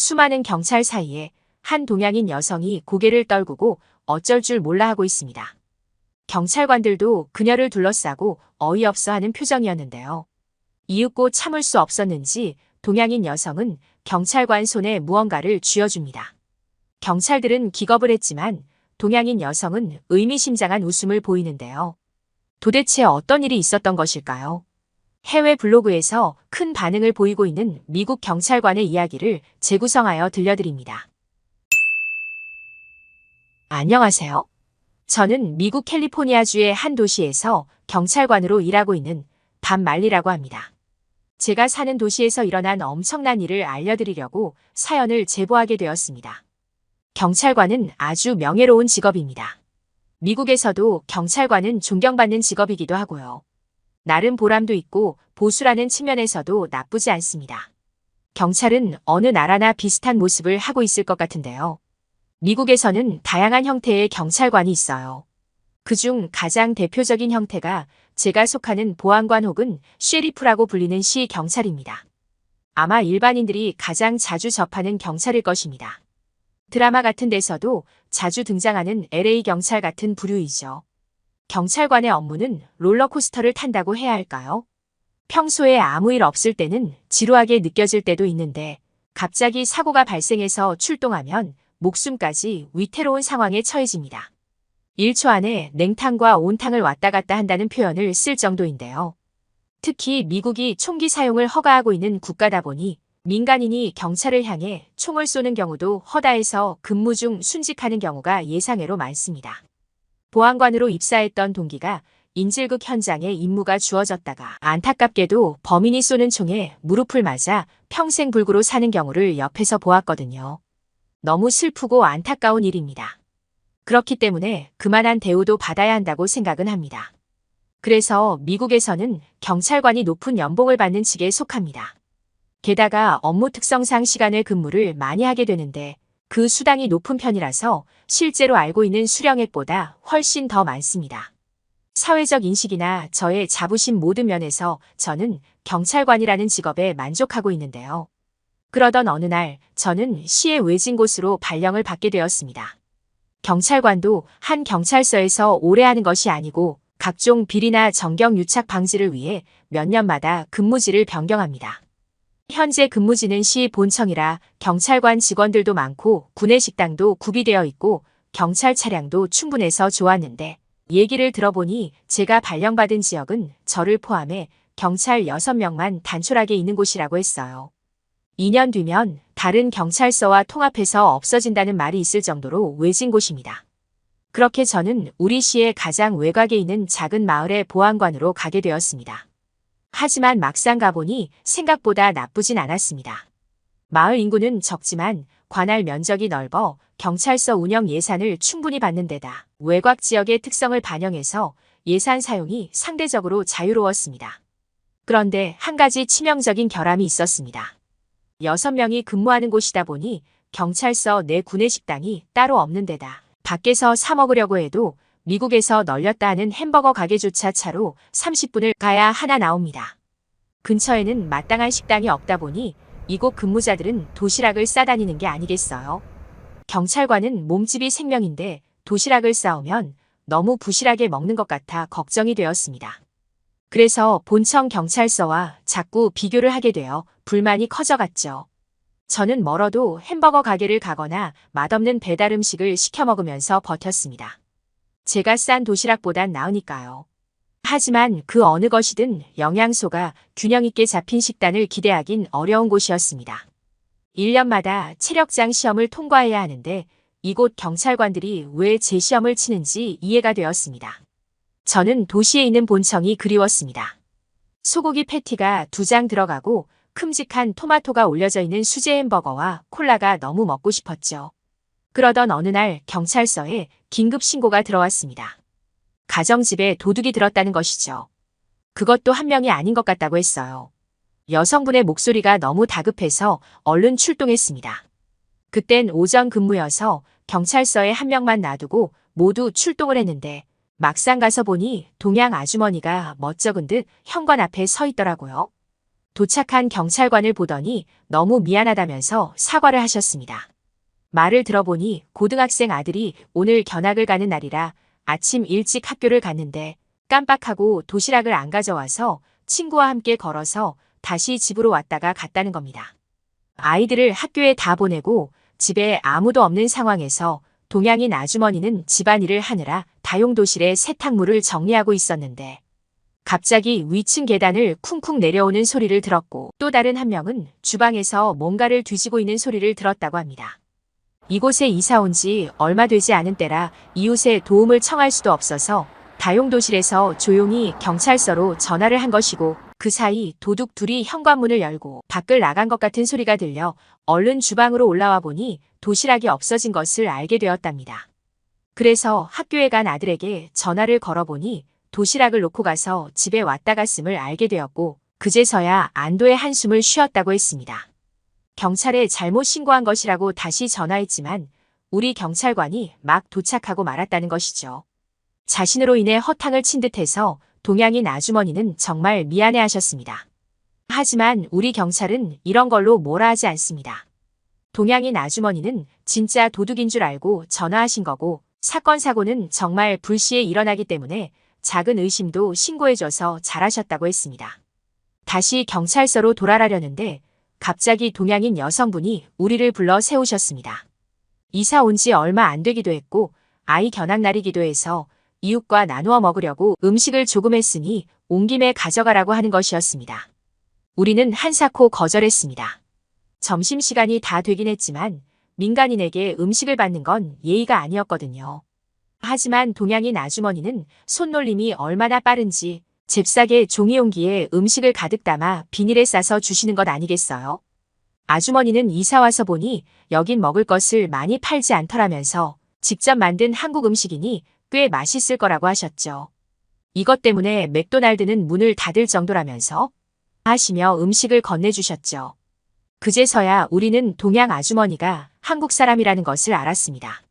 수많은 경찰 사이에 한 동양인 여성이 고개를 떨구고 어쩔 줄 몰라 하고 있습니다. 경찰관들도 그녀를 둘러싸고 어이없어 하는 표정이었는데요. 이윽고 참을 수 없었는지 동양인 여성은 경찰관 손에 무언가를 쥐어줍니다. 경찰들은 기겁을 했지만 동양인 여성은 의미심장한 웃음을 보이는데요. 도대체 어떤 일이 있었던 것일까요? 해외 블로그에서 큰 반응을 보이고 있는 미국 경찰관의 이야기를 재구성하여 들려드립니다. 안녕하세요. 저는 미국 캘리포니아주의 한 도시에서 경찰관으로 일하고 있는 반말리라고 합니다. 제가 사는 도시에서 일어난 엄청난 일을 알려드리려고 사연을 제보하게 되었습니다. 경찰관은 아주 명예로운 직업입니다. 미국에서도 경찰관은 존경받는 직업이기도 하고요. 나름 보람도 있고 보수라는 측면에서도 나쁘지 않습니다. 경찰은 어느 나라나 비슷한 모습을 하고 있을 것 같은데요. 미국에서는 다양한 형태의 경찰관이 있어요. 그중 가장 대표적인 형태가 제가 속하는 보안관 혹은 쉐리프라고 불리는 시 경찰입니다. 아마 일반인들이 가장 자주 접하는 경찰일 것입니다. 드라마 같은 데서도 자주 등장하는 LA 경찰 같은 부류이죠. 경찰관의 업무는 롤러코스터를 탄다고 해야 할까요? 평소에 아무 일 없을 때는 지루하게 느껴질 때도 있는데 갑자기 사고가 발생해서 출동하면 목숨까지 위태로운 상황에 처해집니다. 1초 안에 냉탕과 온탕을 왔다 갔다 한다는 표현을 쓸 정도인데요. 특히 미국이 총기 사용을 허가하고 있는 국가다 보니 민간인이 경찰을 향해 총을 쏘는 경우도 허다해서 근무 중 순직하는 경우가 예상외로 많습니다. 보안관으로 입사했던 동기가 인질극 현장에 임무가 주어졌다가 안타깝게도 범인이 쏘는 총에 무릎을 맞아 평생 불구로 사는 경우를 옆에서 보았거든요. 너무 슬프고 안타까운 일입니다. 그렇기 때문에 그만한 대우도 받아야 한다고 생각은 합니다. 그래서 미국에서는 경찰관이 높은 연봉을 받는 직에 속합니다. 게다가 업무 특성상 시간외 근무를 많이 하게 되는데 그 수당이 높은 편이라서 실제로 알고 있는 수령액보다 훨씬 더 많습니다. 사회적 인식이나 저의 자부심 모든 면에서 저는 경찰관이라는 직업에 만족하고 있는데요. 그러던 어느 날 저는 시의 외진 곳으로 발령을 받게 되었습니다. 경찰관도 한 경찰서에서 오래 하는 것이 아니고 각종 비리나 정경 유착 방지를 위해 몇 년마다 근무지를 변경합니다. 현재 근무지는 시 본청이라 경찰관 직원들도 많고 구내식당도 구비되어 있고 경찰 차량도 충분해서 좋았는데 얘기를 들어보니 제가 발령받은 지역은 저를 포함해 경찰 6명만 단촐하게 있는 곳이라고 했어요. 2년 뒤면 다른 경찰서와 통합해서 없어진다는 말이 있을 정도로 외진 곳입니다. 그렇게 저는 우리 시의 가장 외곽에 있는 작은 마을의 보안관으로 가게 되었습니다. 하지만 막상 가보니 생각보다 나쁘진 않았습니다. 마을 인구는 적지만 관할 면적이 넓어 경찰서 운영 예산을 충분히 받는 데다 외곽 지역의 특성을 반영해서 예산 사용이 상대적으로 자유로웠습니다. 그런데 한 가지 치명적인 결함이 있었습니다. 6명이 근무하는 곳이다 보니 경찰서 내 구내식당이 따로 없는 데다 밖에서 사 먹으려고 해도 미국에서 널렸다 하는 햄버거 가게조차 차로 30분을 가야 하나 나옵니다. 근처에는 마땅한 식당이 없다 보니 이곳 근무자들은 도시락을 싸다니는 게 아니겠어요? 경찰관은 몸집이 생명인데 도시락을 싸오면 너무 부실하게 먹는 것 같아 걱정이 되었습니다. 그래서 본청 경찰서와 자꾸 비교를 하게 되어 불만이 커져갔죠. 저는 멀어도 햄버거 가게를 가거나 맛없는 배달 음식을 시켜 먹으면서 버텼습니다. 제가 싼 도시락보단 나으니까요. 하지만 그 어느 것이든 영양소가 균형 있게 잡힌 식단을 기대하긴 어려운 곳이었습니다. 1년마다 체력장 시험을 통과해야 하는데 이곳 경찰관들이 왜 제 시험을 치는지 이해가 되었습니다. 저는 도시에 있는 본청이 그리웠습니다. 소고기 패티가 2장 들어가고 큼직한 토마토가 올려져 있는 수제 햄버거와 콜라가 너무 먹고 싶었죠. 그러던 어느 날 경찰서에 긴급 신고가 들어왔습니다. 가정집에 도둑이 들었다는 것이죠. 그것도 한 명이 아닌 것 같다고 했어요. 여성분의 목소리가 너무 다급해서 얼른 출동했습니다. 그땐 오전 근무여서 경찰서에 한 명만 놔두고 모두 출동을 했는데 막상 가서 보니 동양 아주머니가 멋쩍은 듯 현관 앞에 서 있더라고요. 도착한 경찰관을 보더니 너무 미안하다면서 사과를 하셨습니다. 말을 들어보니 고등학생 아들이 오늘 견학을 가는 날이라 아침 일찍 학교를 갔는데 깜빡하고 도시락을 안 가져와서 친구와 함께 걸어서 다시 집으로 왔다가 갔다는 겁니다. 아이들을 학교에 다 보내고 집에 아무도 없는 상황에서 동양인 아주머니는 집안일을 하느라 다용도실에 세탁물을 정리하고 있었는데 갑자기 위층 계단을 쿵쿵 내려오는 소리를 들었고 또 다른 한 명은 주방에서 뭔가를 뒤지고 있는 소리를 들었다고 합니다. 이곳에 이사 온 지 얼마 되지 않은 때라 이웃의 도움을 청할 수도 없어서 다용도실에서 조용히 경찰서로 전화를 한 것이고 그 사이 도둑 둘이 현관문을 열고 밖을 나간 것 같은 소리가 들려 얼른 주방으로 올라와 보니 도시락이 없어진 것을 알게 되었답니다. 그래서 학교에 간 아들에게 전화를 걸어보니 도시락을 놓고 가서 집에 왔다 갔음을 알게 되었고 그제서야 안도의 한숨을 쉬었다고 했습니다. 경찰에 잘못 신고한 것이라고 다시 전화했지만 우리 경찰관이 막 도착하고 말았다는 것이죠. 자신으로 인해 허탕을 친 듯해서 동양인 아주머니는 정말 미안해하셨습니다. 하지만 우리 경찰은 이런 걸로 뭐라 하지 않습니다. 동양인 아주머니는 진짜 도둑인 줄 알고 전화하신 거고 사건 사고는 정말 불시에 일어나기 때문에 작은 의심도 신고해줘서 잘하셨다고 했습니다. 다시 경찰서로 돌아가려는데 갑자기 동양인 여성분이 우리를 불러 세우셨습니다. 이사 온 지 얼마 안 되기도 했고 아이 견학날이기도 해서 이웃과 나누어 먹으려고 음식을 조금 했으니 온 김에 가져가라고 하는 것이었습니다. 우리는 한사코 거절했습니다. 점심시간이 다 되긴 했지만 민간인에게 음식을 받는 건 예의가 아니었거든요. 하지만 동양인 아주머니는 손놀림이 얼마나 빠른지 잽싸게 종이 용기에 음식을 가득 담아 비닐에 싸서 주시는 것 아니겠어요? 아주머니는 이사 와서 보니 여긴 먹을 것을 많이 팔지 않더라면서 직접 만든 한국 음식이니 꽤 맛있을 거라고 하셨죠. 이것 때문에 맥도날드는 문을 닫을 정도라면서 하시며 음식을 건네주셨죠. 그제서야 우리는 동양 아주머니가 한국 사람이라는 것을 알았습니다.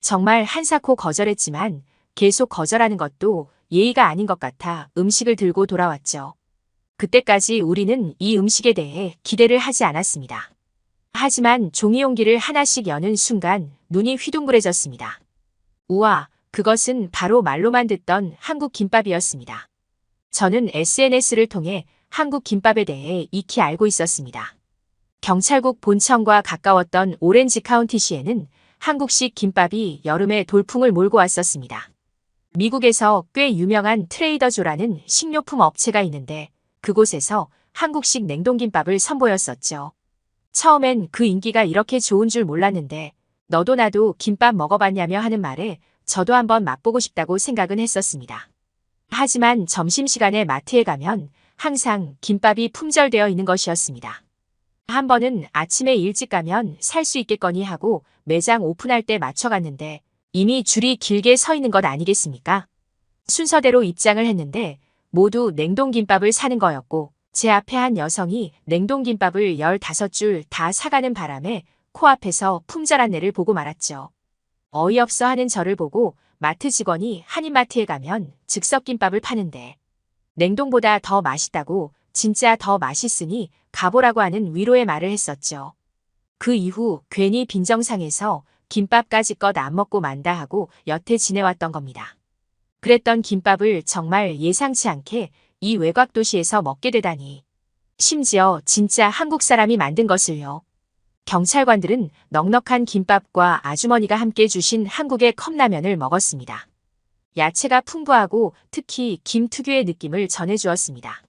정말 한사코 거절했지만 계속 거절하는 것도 예의가 아닌 것 같아 음식을 들고 돌아왔죠. 그때까지 우리는 이 음식에 대해 기대를 하지 않았습니다. 하지만 종이 용기를 하나씩 여는 순간 눈이 휘둥그레졌습니다. 우와, 그것은 바로 말로만 듣던 한국 김밥이었습니다. 저는 SNS를 통해 한국 김밥에 대해 익히 알고 있었습니다. 경찰국 본청과 가까웠던 오렌지 카운티시에는 한국식 김밥이 여름에 돌풍을 몰고 왔었습니다. 미국에서 꽤 유명한 트레이더 조라는 식료품 업체가 있는데 그곳에서 한국식 냉동김밥을 선보였었죠. 처음엔 그 인기가 이렇게 좋은 줄 몰랐는데 너도 나도 김밥 먹어봤냐며 하는 말에 저도 한번 맛보고 싶다고 생각은 했었습니다. 하지만 점심시간에 마트에 가면 항상 김밥이 품절되어 있는 것이었습니다. 한 번은 아침에 일찍 가면 살 수 있겠거니 하고 매장 오픈할 때 맞춰갔는데 이미 줄이 길게 서 있는 것 아니겠습니까? 순서대로 입장을 했는데 모두 냉동김밥을 사는 거였고 제 앞에 한 여성이 냉동김밥을 15줄 다 사가는 바람에 코앞에서 품절 안내를 보고 말았죠. 어이없어 하는 저를 보고 마트 직원이 한인마트에 가면 즉석김밥을 파는데 냉동보다 더 맛있다고 진짜 더 맛있으니 가보라고 하는 위로의 말을 했었죠. 그 이후 괜히 빈정상해서 김밥까지껏 안 먹고 만다 하고 여태 지내왔던 겁니다. 그랬던 김밥을 정말 예상치 않게 이 외곽 도시에서 먹게 되다니. 심지어 진짜 한국 사람이 만든 것을요. 경찰관들은 넉넉한 김밥과 아주머니가 함께 주신 한국의 컵라면을 먹었습니다. 야채가 풍부하고 특히 김 특유의 느낌을 전해주었습니다.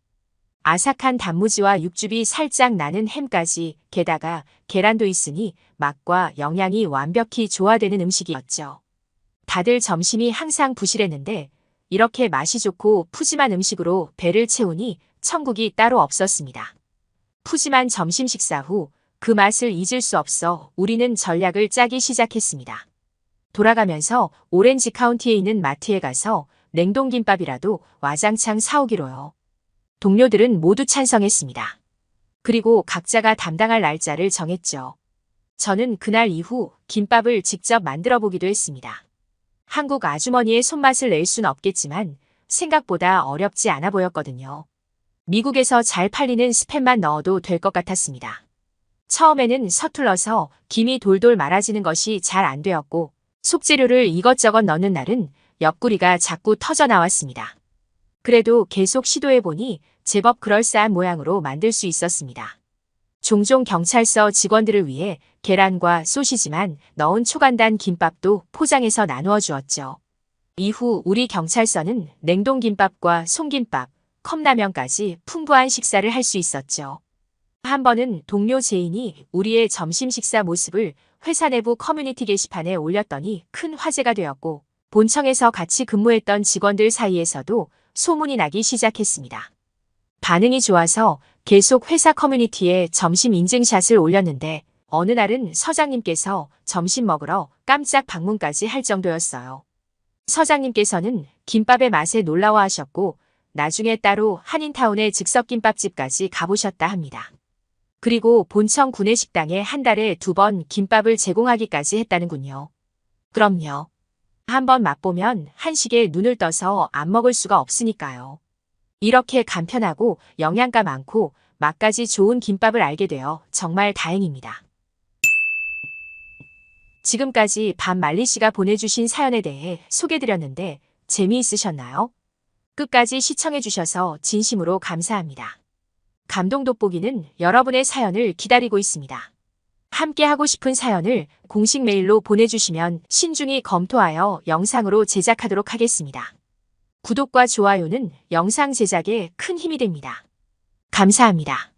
아삭한 단무지와 육즙이 살짝 나는 햄까지 게다가 계란도 있으니 맛과 영양이 완벽히 조화되는 음식이었죠. 다들 점심이 항상 부실했는데 이렇게 맛이 좋고 푸짐한 음식으로 배를 채우니 천국이 따로 없었습니다. 푸짐한 점심 식사 후 그 맛을 잊을 수 없어 우리는 전략을 짜기 시작했습니다. 돌아가면서 오렌지 카운티에 있는 마트에 가서 냉동김밥이라도 와장창 사오기로요. 동료들은 모두 찬성했습니다. 그리고 각자가 담당할 날짜를 정했죠. 저는 그날 이후 김밥을 직접 만들어 보기도 했습니다. 한국 아주머니의 손맛을 낼 순 없겠지만 생각보다 어렵지 않아 보였거든요. 미국에서 잘 팔리는 스팸만 넣어도 될 것 같았습니다. 처음에는 서툴러서 김이 돌돌 말아지는 것이 잘 안 되었고 속재료를 이것저것 넣는 날은 옆구리가 자꾸 터져 나왔습니다. 그래도 계속 시도해보니 제법 그럴싸한 모양으로 만들 수 있었습니다. 종종 경찰서 직원들을 위해 계란과 소시지만 넣은 초간단 김밥도 포장해서 나누어 주었죠. 이후 우리 경찰서는 냉동김밥과 송김밥, 컵라면까지 풍부한 식사를 할 수 있었죠. 한 번은 동료 제인이 우리의 점심 식사 모습을 회사 내부 커뮤니티 게시판에 올렸더니 큰 화제가 되었고 본청에서 같이 근무했던 직원들 사이에서도 소문이 나기 시작했습니다. 반응이 좋아서 계속 회사 커뮤니티에 점심 인증샷을 올렸는데 어느 날은 서장님께서 점심 먹으러 깜짝 방문까지 할 정도였어요. 서장님께서는 김밥의 맛에 놀라워하셨고 나중에 따로 한인타운의 즉석김밥집까지 가보셨다 합니다. 그리고 본청 구내식당에 한 달에 2번 김밥을 제공하기까지 했다는군요. 그럼요. 한번 맛보면 한식에 눈을 떠서 안 먹을 수가 없으니까요. 이렇게 간편하고 영양가 많고 맛까지 좋은 김밥을 알게 되어 정말 다행입니다. 지금까지 밤말리 씨가 보내주신 사연에 대해 소개드렸는데 재미있으셨나요? 끝까지 시청해주셔서 진심으로 감사합니다. 감동 돋보기는 여러분의 사연을 기다리고 있습니다. 함께 하고 싶은 사연을 공식 메일로 보내주시면 신중히 검토하여 영상으로 제작하도록 하겠습니다. 구독과 좋아요는 영상 제작에 큰 힘이 됩니다. 감사합니다.